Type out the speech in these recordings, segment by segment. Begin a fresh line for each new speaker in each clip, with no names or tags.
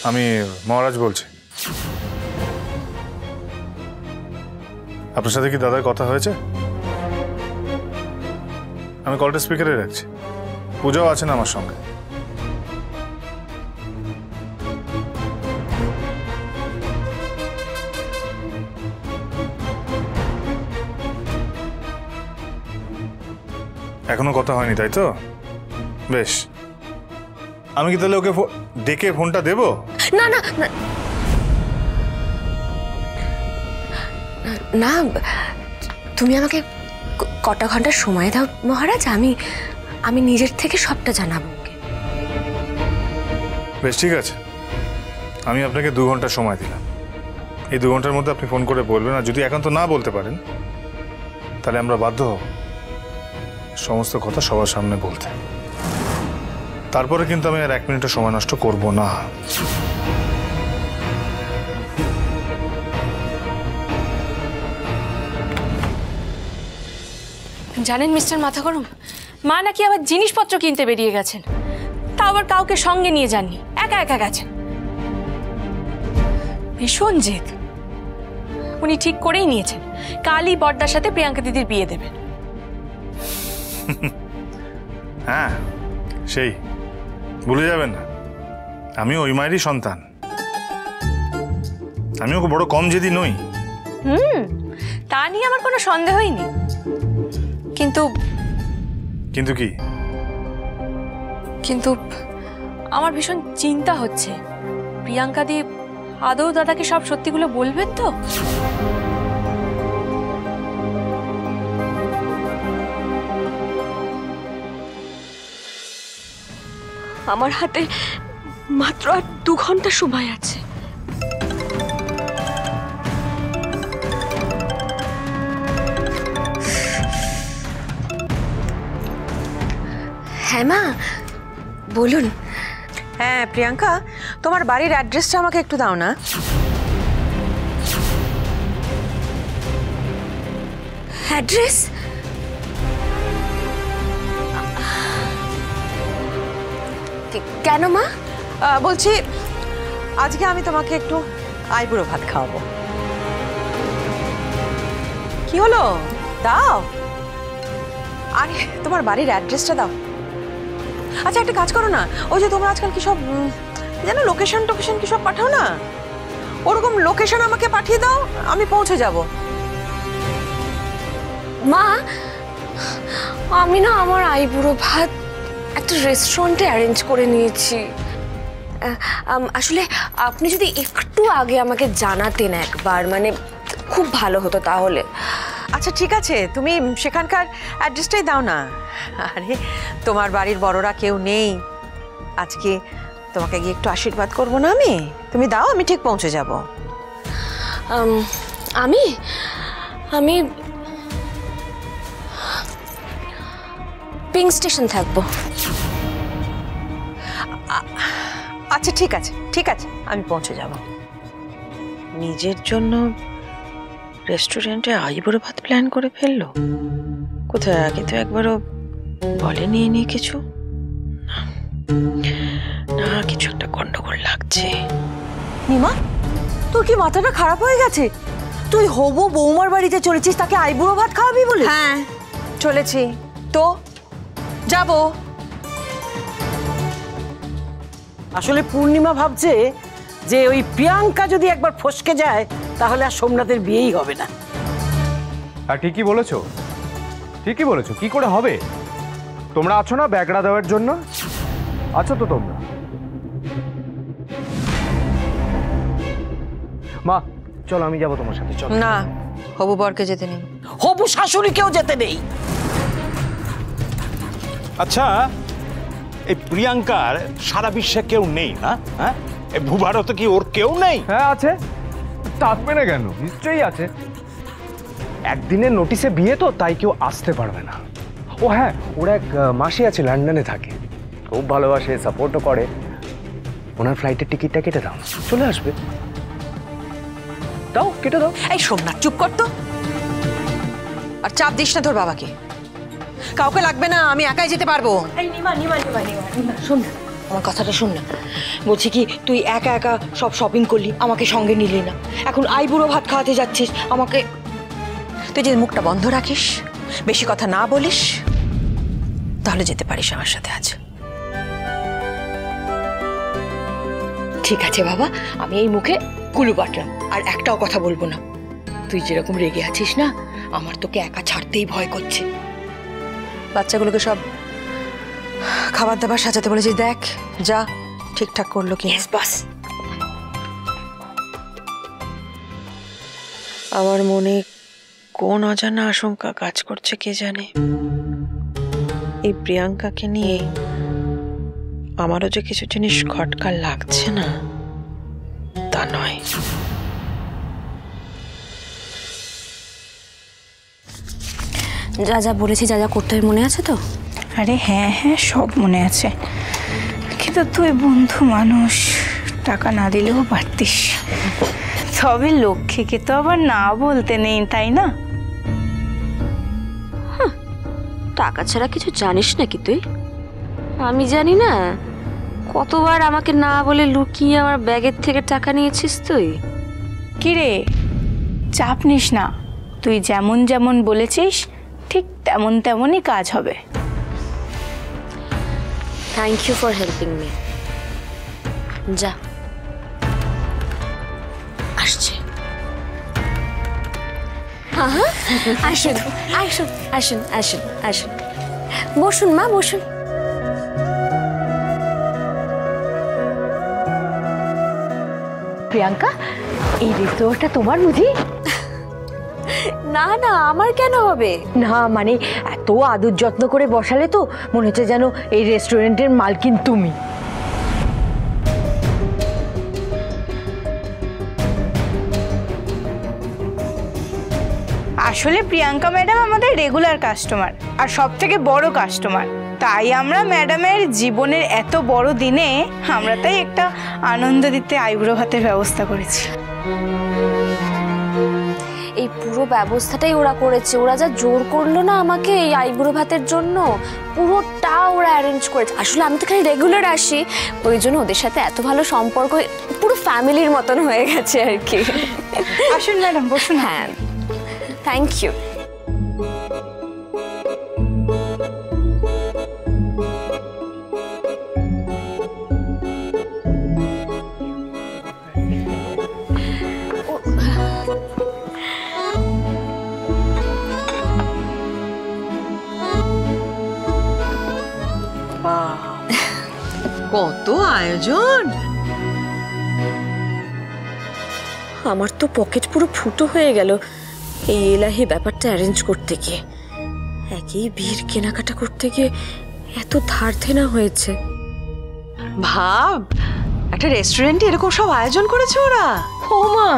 আমি মহারাজ বলছি। আপনার সাথে কি দাদার কথা হয়েছে? আমি কলটা স্পিকারে রাখছি। পূজাও আছেন আমার সঙ্গে। এখনো কথা হয়নি, তাই তো? বেশ, আমি কি তাহলে ওকে ডেকে ফোনটা দেব?
না না না, তুমি আমাকে কটা ঘন্টা সময় দাও মহারাজ, আমি নিজের থেকে সবটা জানাবো ওকে।
বেশ, ঠিক আছে, আমি আপনাকে 2 ঘন্টা সময় দিলাম। এই 2 ঘন্টার মধ্যে আপনি ফোন করে বলবেন, আর যদি এখন তো না বলতে পারেন তাহলে আমরা বাধ্য হব সমস্ত কথা সবার সামনে বলতে। তারপরে কিন্তু আমি আর 1 মিনিটও সময় নষ্ট করব না।
জানেন মিস্টার মাথা গরম, মা নাকি আবার জিনিসপত্র কিনতে বেরিয়ে গেছেন, তা আবার কাউকে সঙ্গে নিয়ে যাননি, একা একা গেছেন। ভীষণ জেদ। উনি ঠিক করেই নিয়েছেন কালই বড়দার সাথে প্রিয়াঙ্কা দিদির বিয়ে দেবেন।
হ্যাঁ, সেই ভুলে যাবেন না, আমি ওই মায়েরই সন্তান। আমিও বড় কম জেদি নই।
তা নিয়ে আমার কোনো সন্দেহই নেই, কিন্তু
কিন্তু কি?
কিন্তু আমার ভীষণ চিন্তা হচ্ছে, প্রিয়াঙ্কা দি আদৌ দাদাকে সব সত্যিগুলো বলবেন তো?
আমার হাতে মাত্র আর 2 ঘন্টা সময় আছে। হ্যাঁ মা, বলুন।
হ্যাঁ প্রিয়াঙ্কা, তোমার বাড়ির অ্যাড্রেসটা আমাকে একটু দাও না।
অ্যাড্রেস? কেন মা?
বলছি আজকে আমি তোমাকে একটু আইবুড়ো ভাত খাওয়াবো। কি হলো, দাও। আরে তোমার বাড়ির অ্যাড্রেসটা দাও। আচ্ছা একটা কাজ করো না, ওই যে তোমরা আজকাল কি সব জানো লোকেশন কি সব পাঠাও না, ওরকম লোকেশন আমাকে পাঠিয়ে দাও, আমি পৌঁছে যাব।
মা, আমি না আমার আইবুড়ো ভাত একটা রেস্টুরেন্টে অ্যারেঞ্জ করে নিয়েছি। আসলে আপনি যদি একটু আগে আমাকে জানাতেন একবার, মানে খুব ভালো হতো তাহলে।
আচ্ছা ঠিক আছে, তুমি সেখানকার অ্যাড্রেসটাই দাও না। আরে তোমার বাড়ির বড়রা কেউ নেই, আজকে তোমাকে গিয়ে একটু আশীর্বাদ করবো না আমি? তুমি দাও, আমি ঠিক পৌঁছে যাব।
আমি আমি পিঙ্ক স্টেশন থাকবো।
আচ্ছা ঠিক আছে ঠিক আছে, আমি পৌঁছে যাব। নিজের জন্য রেস্টুরেন্টে আইবুড়ো ভাত প্ল্যান করে ফেললো, কোথায় আগে তো একবারও বলেনি নিয়ে কিছু। না কিছু একটা গন্ডগোল লাগছে। নিমা, তোর কি মাথাটা খারাপ হয়ে গেছে? তুই হবু বৌমার বাড়িতে চলেছিস, তাকে আইবুড়ো ভাত খাওয়াবি বলে? হ্যাঁ চলেছি তো, যাব।
আসলে পূর্ণিমা ভাবছে যে ওই প্রিয়াঙ্কা যদি একবার ফসকে যায় তাহলে আর সোমনাথের বিয়েই হবে না।
আর ঠিকই বলেছো, ঠিকই বলেছো। কি করে হবে? তোমরা আছো না ব্যাগড়া দেওয়ার জন্য? আছো তো তোমরা? মা চলো, আমি যাবো তোমার সাথে। চলো
না, হবু বরকে যেতে নেই,
হবু শাশুড়িকেও যেতে নেই।
আচ্ছা, এই প্রিয়াঙ্কার সারা বিশ্বে কেউ নেই না? হ্যাঁ, এই ভূভারতে কি ওর কেউ নেই?
হ্যাঁ আছে, থাকবে না কেন? নিশ্চয়ই আছে। একদিনের নোটিশে বিয়ে তো, তাই কেউ আসতে পারবে না। ও হ্যাঁ, ওর এক মাসি আছে, লন্ডনে থাকে, খুব ভালোবাসে, সাপোর্টও করে। ওনার ফ্লাইটের টিকিটটা কেটে দাও, চলে আসবে। দাও, কেটে দাও।
এই সোমনাথ চুপ কর তো, আর চাপ দিস না তোর বাবাকে। কাউকে লাগবে না, আমি একাই যেতে পারবো।
এই নিমা নিমা নিমা নিমা নিমা, শোন না,
আমার কথাটা শোন না, বলছি কি তুই একা একা সব শপিং করলি, আমাকে সঙ্গে নিলি না, এখন আইবুড়ো ভাত খাওয়াতে যাচ্ছিস আমাকে। তুই যদি মুখটা বন্ধ রাখিস, বেশি কথা না বলিস, তাহলে যেতে পারিস আমার সাথে আজ। ঠিক আছে বাবা, আমি এই মুখে কুলু পাটলাম, আর একটাও কথা বলবো না। তুই যেরকম রেগে আছিস না, আমার তোকে একা ছাড়তেই ভয় করছে। বাচ্চাগুলোকে সব খাবার দাবার সাজাতে বলেছি, দেখ যা ঠিকঠাক করলো কি। বাস আমার মনে কোন অজানা আশঙ্কা কাজ করছে কে জানে। এই প্রিয়াঙ্কাকে নিয়ে আমারও যে কিছু জিনিস খটকা লাগছে না তা নয়।
যা যা বলেছি, যা যা করতে হবে মনে আছে তো?
আরে হ্যাঁ হ্যাঁ, সব মনে আছে, কিন্তু তুই বন্ধু মানুষ, টাকা না দিলেও পারতিস। তবে লক্ষ্মীকে তো আবার না বলতে নেই, তাই না?
টাকা ছাড়া কিছু জানিস নাকি তুই? আমি জানি না কতবার আমাকে না বলে লুকিয়ে আমার ব্যাগের থেকে টাকা নিয়েছিস তুই।
কিরে, চাপ নিস না, তুই যেমন যেমন বলেছিস ঠিক তেমন তেমনই কাজ হবে।
Thank you for helping me. যা, আসছে। আসুন আসুন আসুন আসুন আসুন, বসুন মা, বসুন।
প্রিয়াঙ্কা, এই রেস্তোরাঁটা তোমার বুঝি?
না না, আমার কেন হবে?
না মানে এত আদর যত্ন করে বসালে তো মনে হচ্ছে যেন এই রেস্টুরেন্টের মালকিন তুমি।
আসলে প্রিয়াঙ্কা ম্যাডাম আমাদের রেগুলার কাস্টমার আর সব থেকে বড় কাস্টমার, তাই আমরা ম্যাডামের জীবনের এত বড় দিনে আমরা তাই একটা আনন্দ দিতে আইবুড়ো ভাতের ব্যবস্থা করেছি।
এই পুরো ব্যবস্থাটাই ওরা করেছে। ওরা যা জোর করলো না আমাকে এই আইবুড়ো ভাতের জন্য, পুরোটা ওরা অ্যারেঞ্জ করেছে। আসলে আমি তো খালি রেগুলার আসি, ওই জন্য ওদের সাথে এত ভালো সম্পর্ক, পুরো ফ্যামিলির মতন হয়ে গেছে আর কি।
আসুন ম্যাডাম, বসুন।
হ্যাঁ, থ্যাংক ইউ।
কত আয়োজন!
আমার তো পকেট পুরো ফুটো হয়ে গেল এই এলাহি ব্যাপারটা অ্যারেঞ্জ করতে গিয়ে। একই ভিড় কেনাকাটা করতে গিয়ে এত ধার দেনা হয়েছে।
ভাব, একটা রেস্টুরেন্টে এরকম সব আয়োজন করেছে ওরা।
ও মা,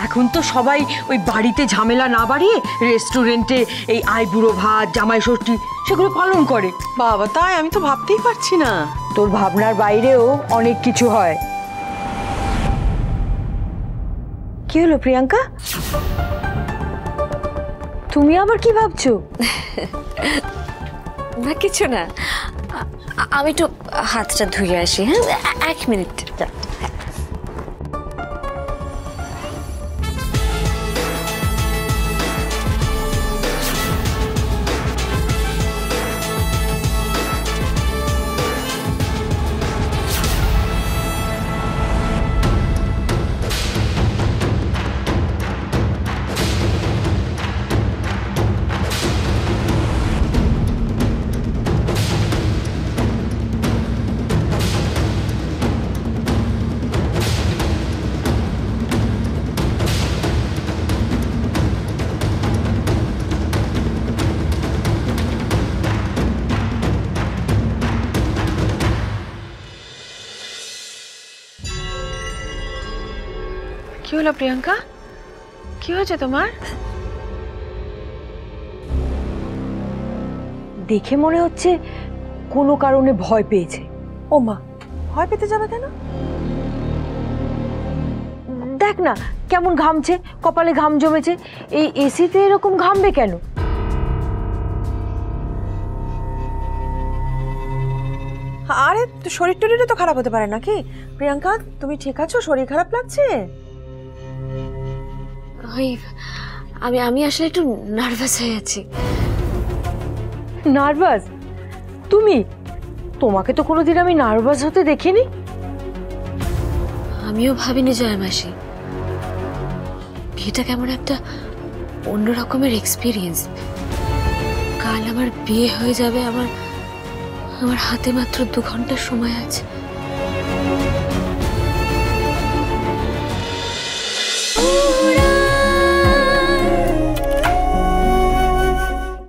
এখন তো সবাই ওই বাড়িতে ঝামেলা না বাড়িয়ে রেস্টুরেন্টে এই আইবুড়ো ভাত, জামাই ষষ্ঠী সেগুলো পালন করে।
বাবা, তাই আমি তো ভাবতেই পারছি না।
তোর ভাবনার বাইরেও অনেক কিছু হয়। কি হলো প্রিয়াঙ্কা, তুমি আবার কি ভাবছো?
না কিছু না, আমি একটু হাতটা ধুয়ে আসি। হ্যাঁ, 1 মিনিট।
কি হলো প্রিয়াঙ্কা, কি হয়েছে তোমার?
দেখে মনে হচ্ছে কোনো কারণে ভয় পেয়েছে।
ও মা, ভয় পেতে যাবে কেন?
দেখ না কেমন ঘামছে, কপালে ঘাম জমেছে। এই এসিতে এরকম ঘামবে কেন?
আরে শরীর টরীরও তো খারাপ হতে পারে নাকি? প্রিয়াঙ্কা, তুমি ঠিক আছো? শরীর খারাপ লাগছে?
ওই আমি আসলে একটু নার্ভাস হয়ে আছি।
নার্ভাস? তুমি? তোমাকে তো কোনোদিন আমি নার্ভাস হতে দেখিনি।
আমিও ভাবিনি জয়া মাসি, বিয়েটা কেমন একটা অন্য রকমের এক্সপিরিয়েন্স। কাল আমার বিয়ে হয়ে যাবে, আমার হাতে মাত্র 2 ঘন্টার সময় আছে।